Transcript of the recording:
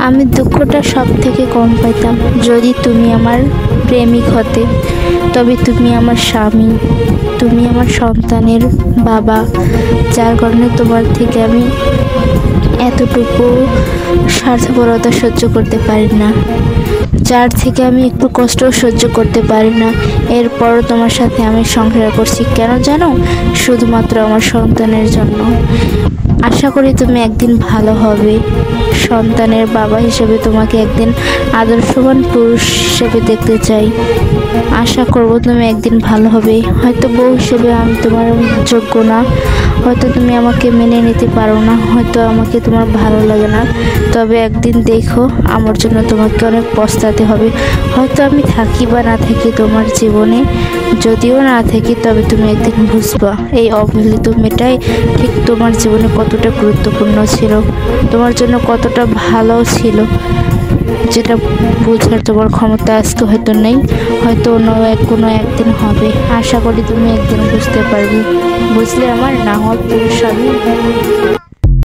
আমি দুঃখটা সব থেকে কম পাইতাম যদি তুমি আমার প্রেমিক হতে। তবে তুমি আমার স্বামী, তুমি আমার সন্তানের বাবা, যার কারণে তোমার থেকে আমি এতটুকু স্বার্থপরতা সহ্য করতে পারি না, যার থেকে আমি একটু কষ্টও সহ্য করতে পারি না। এরপরও তোমার সাথে আমি সংসার করছি কেন জানো? শুধুমাত্র আমার সন্তানের জন্য। আশা করি তুমি একদিন ভালো হবে। সন্তানের বাবা হিসেবে তোমাকে একদিন আদর্শবান পুরুষ হিসেবে দেখতে চাই। আশা করব তুমি একদিন ভালো হবে। হয়তো বউ হিসেবে আমি তোমার যোগ্য না, হয়তো তুমি আমাকে মেনে নিতে পারো না, হয়তো আমাকে তোমার ভালো লাগে না। তবে একদিন দেখো, আমার জন্য তোমাকে অনেক পস্তাতে হবে। হয়তো আমি থাকি বা না থাকি তোমার জীবনে, যদিও না থাকি তবে তুমি একদিন বুঝবা এই অবহেলিত মেয়েটাই ঠিক তোমার জীবনে কতটা গুরুত্বপূর্ণ ছিল, তোমার জন্য কতটা ভালো ছিল, যেটা বোঝার তোমার ক্ষমতা আজকে হয়তো নেই, হয়তো কোনো একদিন হবে। আশা করি তুমি একদিন বুঝতে পারবে। বুঝলে আমার না হয় পুরুষ স্বামী।